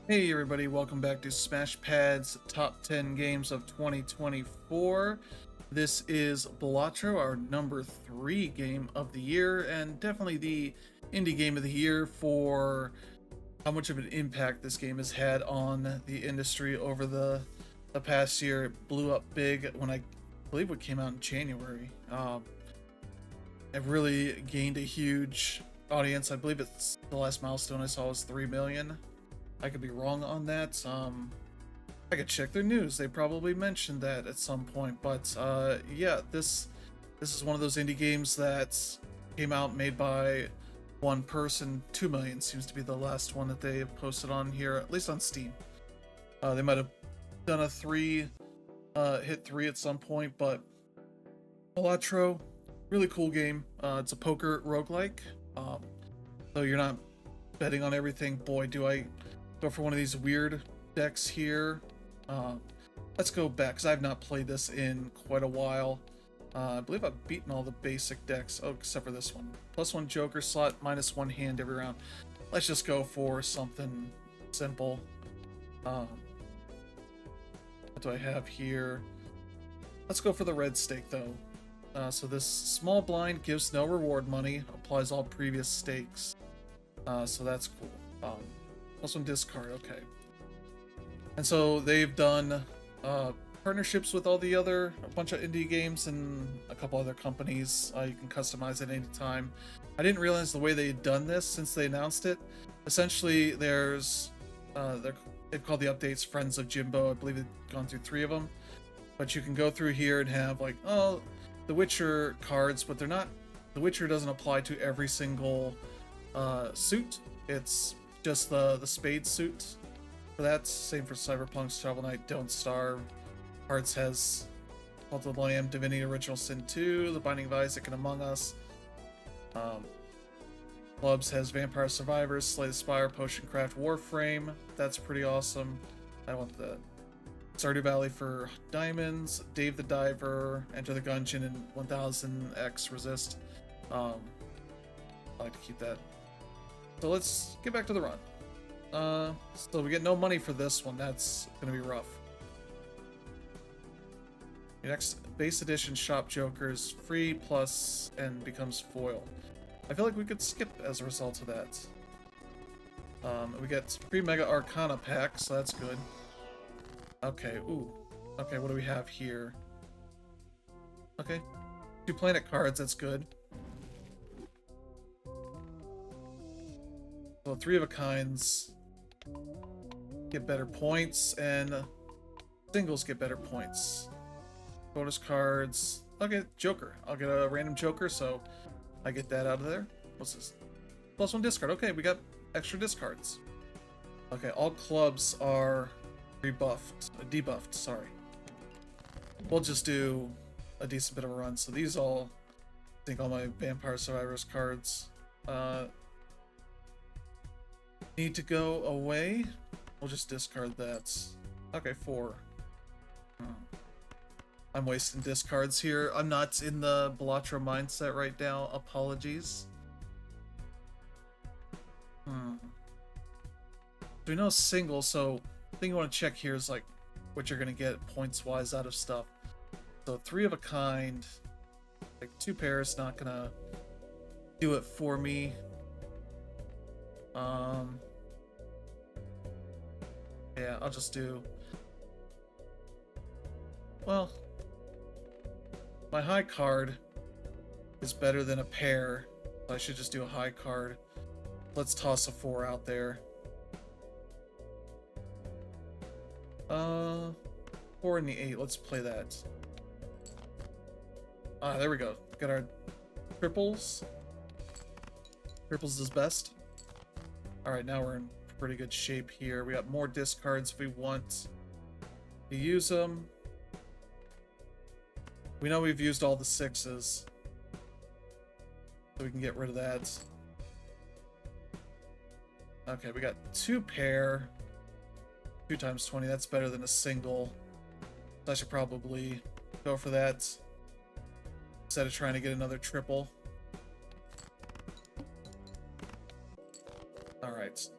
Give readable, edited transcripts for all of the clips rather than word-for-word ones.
Hey everybody, welcome back to SmashPad's Top 10 Games of 2024. This is Balatro, our number 3 game of the year, and definitely the indie game of the year for how much of an impact this game has had on the industry over the past year. It blew up big when I believe it came out in January. It really gained a huge audience. I believe it's the last milestone I saw was 3 million. I could be wrong on that. I could check their news. They probably mentioned that at some point. But yeah, this is one of those indie games that came out made by one person. 2 million seems to be the last one that they have posted on here, at least on Steam. They might have done a hit 3 at some point, but Balatro, really cool game. It's a poker roguelike. So you're not betting on everything. Boy, do I go for one of these weird decks here. Let's go back, because I've not played this in quite a while. I believe I've beaten all the basic decks, except for this one. +1 Joker slot, -1 hand every round. Let's just go for something simple. What do I have here? Let's go for the red stake, though. So this small blind gives no reward money, applies all previous stakes. So that's cool. +1 discard, okay. And so they've done partnerships with a bunch of indie games and a couple other companies. You can customize it anytime. I didn't realize the way they had done this since they announced it. Essentially, they've called the updates Friends of Jimbo. I believe they've gone through 3 of them. But you can go through here and have like, the Witcher cards, but they're not. The Witcher doesn't apply to every single suit. It's just the spade suit for that. Same for Cyberpunk's Shovel Knight, Don't Starve. Hearts has Cult of the Lamb, Divinity Original Sin 2, The Binding of Isaac, and Among Us. Clubs has Vampire Survivors, Slay the Spire, Potion Craft, Warframe. That's pretty awesome. I want the Stardew Valley for Diamonds, Dave the Diver, Enter the Gungeon, and 1000X Resist. I like to keep that. So let's get back to the run. So we get no money for this one. That's gonna be rough. Your next base edition shop Joker is free plus and becomes foil. I feel like we could skip as a result of that. We get free Mega Arcana pack, so that's good. Okay, ooh. Okay, what do we have here? Okay. 2 planet cards, that's good. So 3 of a kinds get better points, and singles get better points. Bonus cards. Okay, Joker. I'll get a random Joker, so I get that out of there. What's this? +1 discard. Okay, we got extra discards. Okay, all clubs are debuffed, sorry. We'll just do a decent bit of a run. So these all, I think all my Vampire Survivors cards need to go away. We'll just discard that. Okay, 4. I'm wasting discards here. I'm not in the Balatro mindset right now. Apologies. We know single, so the thing you want to check here is like what you're gonna get points-wise out of stuff. So 3 of a kind, like 2 pairs, not gonna do it for me. Yeah, I'll just do. Well, my high card is better than a pair. So I should just do a high card. Let's toss a 4 out there. 4 and the 8. Let's play that. There we go. Got our triples. Triples is best. Alright, now we're in pretty good shape here. We got more discards if we want to use them. We know we've used all the 6s, so we can get rid of that. Okay, we got 2 pair. 2 times 20, that's better than a single. So I should probably go for that instead of trying to get another triple. Alright.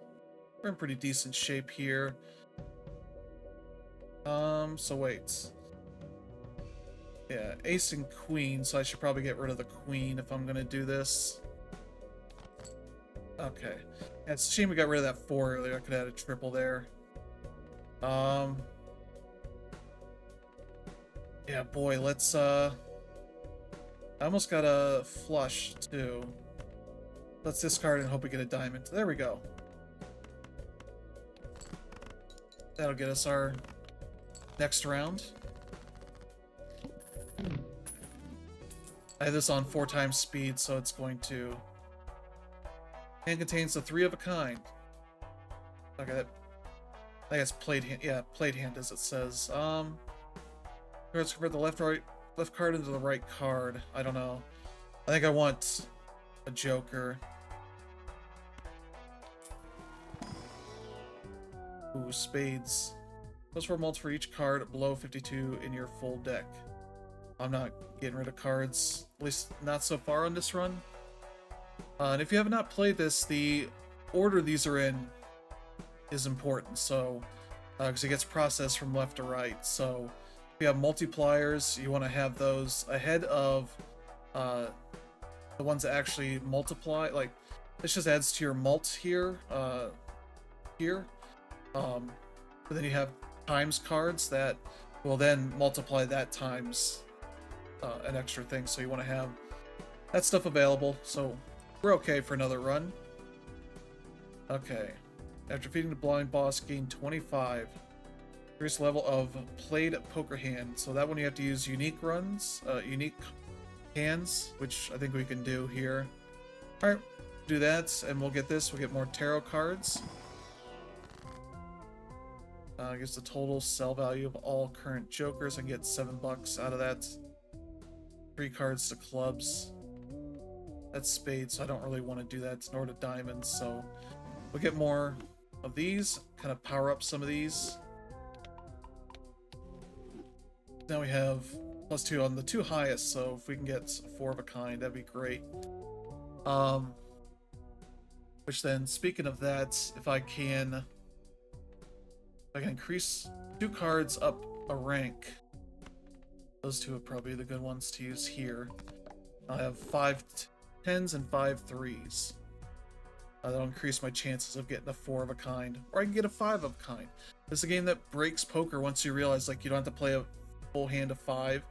we're in pretty decent shape here. So wait. Yeah, ace and queen, so I should probably get rid of the queen if I'm gonna do this. Okay. Yeah, it's a shame we got rid of that 4 earlier. I could have had a triple there. Yeah, boy, let's, I almost got a flush, too. Let's discard and hope we get a diamond. There we go. That'll get us our next round. I have this on 4 times speed, so it's going to... And contains the 3 of a kind. Okay, that... I guess played hand... Yeah, played hand as it says. Let's convert the left card into the right card. I don't know. I think I want a joker. Ooh, spades. +4 mults for each card below 52 in your full deck. I'm not getting rid of cards, at least not so far on this run. And if you have not played this, the order these are in is important. So, because it gets processed from left to right. So, if you have multipliers, you want to have those ahead of the ones that actually multiply. Like, this just adds to your mult here. But then you have times cards that will then multiply that times an extra thing. So you want to have that stuff available. So we're okay for another run. Okay. After defeating the blind boss, gain 25. Increase level of played poker hand. So that one you have to use unique runs, unique hands, which I think we can do here. Alright, do that, and we'll get this. We'll get more tarot cards. I guess the total sell value of all current jokers. I can get $7 out of that. 3 cards to clubs. That's spades, so I don't really want to do that, nor to diamonds, so we'll get more of these, kind of power up some of these. Now we have +2 on the 2 highest, so if we can get 4 of a kind, that'd be great. Which then, speaking of that, if I can increase 2 cards up a rank, those 2 are probably the good ones to use here. I have 5 10s and 5 3s. That'll increase my chances of getting a 4 of a kind, or I can get a 5 of a kind. This is a game that breaks poker once you realize, like, you don't have to play a full hand of 5.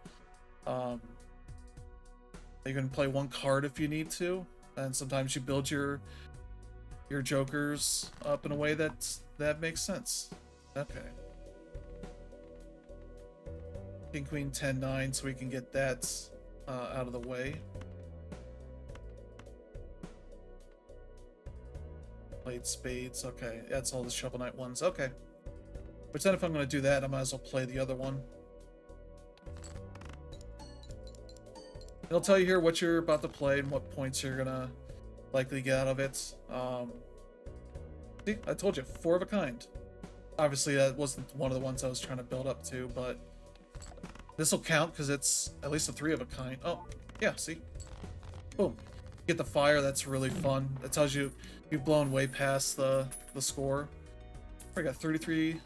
You can play 1 card if you need to, and sometimes you build your jokers up in a way that makes sense. Okay. King, Queen, 10, 9, so we can get that out of the way. Played spades, okay. That's all the Shovel Knight ones, okay. Which then if I'm going to do that, I might as well play the other one. It'll tell you here what you're about to play and what points you're going to likely get out of it. See, I told you, 4 of a kind. Obviously, that wasn't one of the ones I was trying to build up to, but this will count because it's at least a 3 of a kind. Oh, yeah, see? Boom. Get the fire, that's really fun. That tells you you've blown way past the score. I got $33.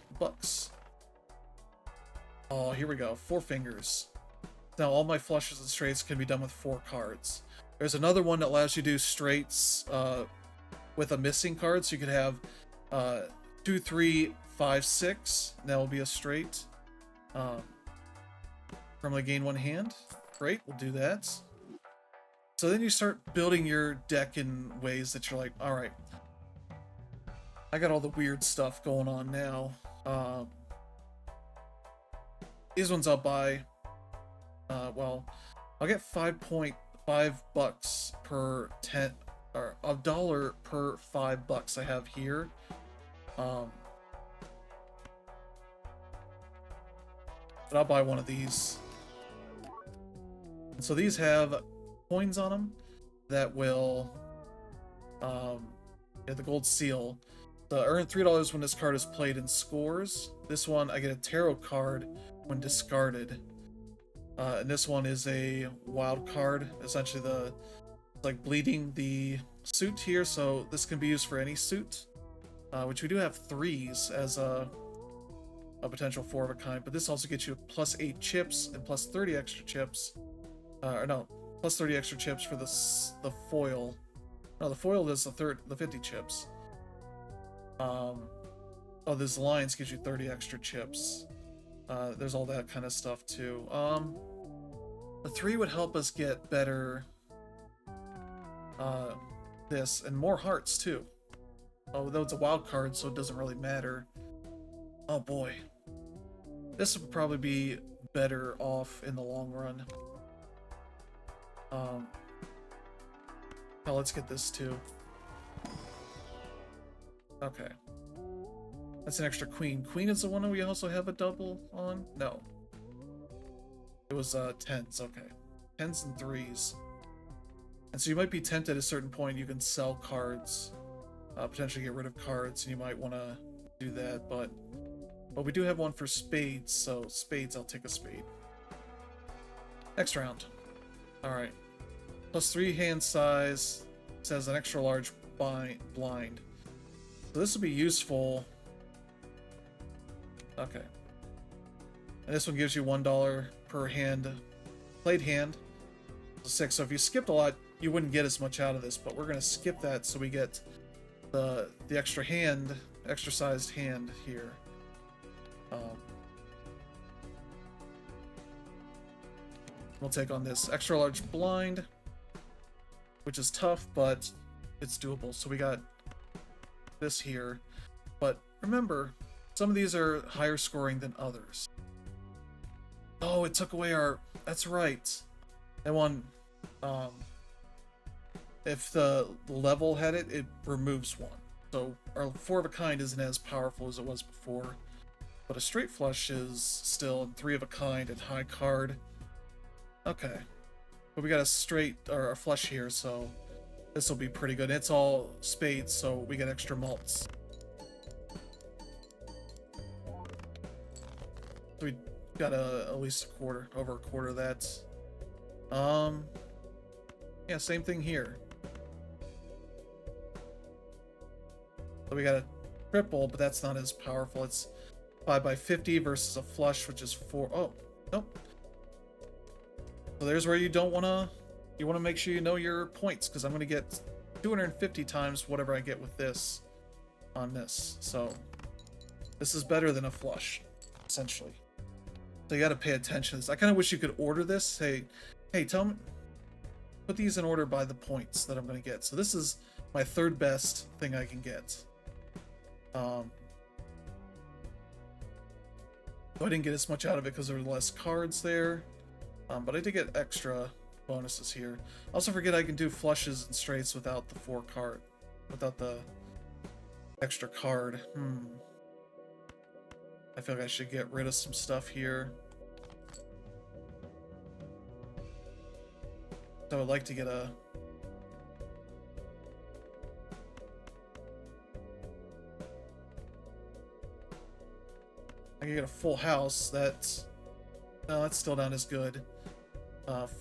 Oh, here we go. 4 fingers. Now, all my flushes and straights can be done with 4 cards. There's another one that allows you to do straights with a missing card, so you could have 2, 3, 5, 6. That will be a straight. Normally gain 1 hand. Great, we'll do that. So then you start building your deck in ways that you're like, alright, I got all the weird stuff going on now. These ones I'll buy. Well, I'll get $5.5 per 10, or $1 per $5 I have here. But I'll buy one of these. And so these have coins on them that will get the gold seal. So earn $3 when this card is played in scores. This one, I get a tarot card when discarded. And this one is a wild card. Essentially, it's like bleeding the suit here, so this can be used for any suit. which we do have threes as a potential 4 of a kind, but this also gets you plus 8 chips and plus 30 extra chips. Or no, plus 30 extra chips for the foil. No, the foil does the 50 chips. Oh, this alliance gives you 30 extra chips. There's all that kind of stuff too. The 3 would help us get better this and more hearts too. Although it's a wild card, so it doesn't really matter. Oh boy. This would probably be better off in the long run. Now let's get this too. Okay. That's an extra queen. Queen is the one that we also have a double on? No. It was 10s, okay. 10s and 3s. And so you might be tempted at a certain point, you can sell cards, potentially get rid of cards, and you might want to do that, but we do have one for spades, so spades, I'll take a spade. Next round. Alright. Plus 3 hand size, says an extra large blind. So this will be useful. Okay. And this one gives you $1 per hand, played hand. So 6. So if you skipped a lot, you wouldn't get as much out of this, but we're gonna skip that so we get the extra hand, extra sized hand here. We'll take on this extra large blind, which is tough, but it's doable. So we got this here, but remember, some of these are higher scoring than others. Oh, it took away our... That's right. That one, if the level had it, it removes one. So our 4 of a kind isn't as powerful as it was before, but a straight flush is still 3 of a kind and high card. Okay, but we got a straight or a flush here, so this will be pretty good. It's all spades, so we get extra mults. So we got at least over a quarter of that. Yeah, same thing here. So we got a triple, but that's not as powerful. It's 5 by 50 versus a flush, which is 4. Oh, nope. So there's where you want to make sure you know your points, because I'm going to get 250 times whatever I get with this on this. So this is better than a flush, essentially. So you got to pay attention to this. I kind of wish you could order this. Hey, tell me, put these in order by the points that I'm going to get. So this is my 3rd best thing I can get. So I didn't get as much out of it because there were less cards there. But I did get extra bonuses here. Also forget I can do flushes and straights without the 4 card, without the extra card. I feel like I should get rid of some stuff here. So I would like to get a... I can get a full house. That's... No, that's still not as good.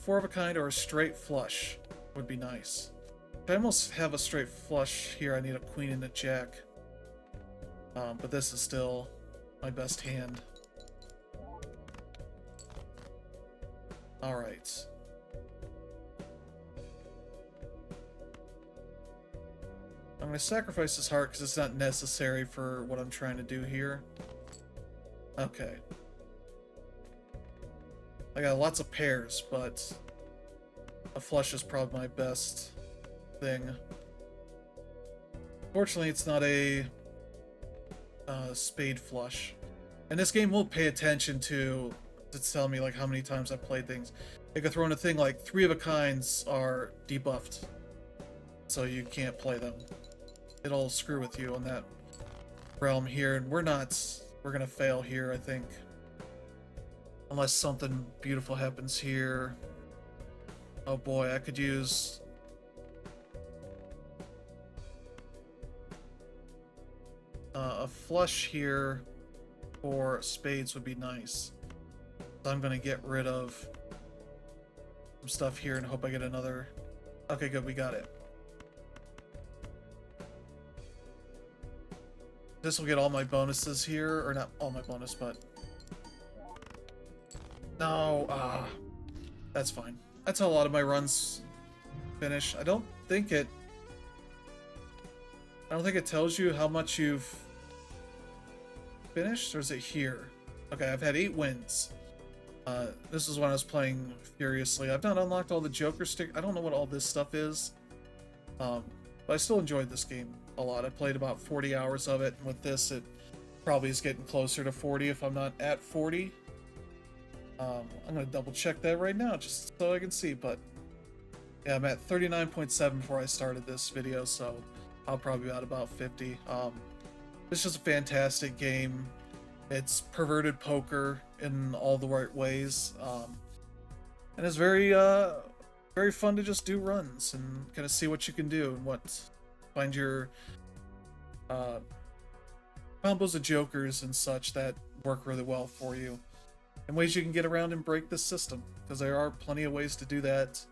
4 of a kind or a straight flush would be nice. I almost have a straight flush here. I need a queen and a jack. But this is still my best hand. Alright. I'm going to sacrifice this heart because it's not necessary for what I'm trying to do here. Okay. I got lots of pairs, but a flush is probably my best thing. Fortunately, it's not a spade flush. And this game will pay attention to tell me like how many times I've played things. It could throw in a thing like 3 of a kinds are debuffed, so you can't play them. It'll screw with you on that realm here, and we're gonna fail here, I think. Unless something beautiful happens here. Oh boy, I could use... a flush here for spades would be nice. So I'm gonna get rid of some stuff here and hope I get another... Okay, good, we got it. This will get all my bonuses here, or not all my bonus, but no, that's fine. That's how a lot of my runs finish. I don't think it tells you how much you've finished, or is it here? Okay, I've had 8 wins. This is when I was playing furiously. I've not unlocked all the Joker stick. I don't know what all this stuff is. But I still enjoyed this game a lot. I played about 40 hours of it, and with this, it probably is getting closer to 40 if I'm not at 40. I'm gonna double check that right now just so I can see, but yeah, I'm at 39.7 before I started this video, so I'll probably be at about 50. It's just a fantastic game. It's perverted poker in all the right ways, and it's very very fun to just do runs and kind of see what you can do and find your combos of jokers and such that work really well for you, and ways you can get around and break this system, because there are plenty of ways to do that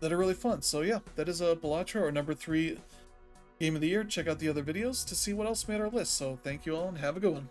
that are really fun. So yeah, that is a Balatro, our number 3 game of the year. Check out the other videos to see what else made our list. So thank you all and have a good one.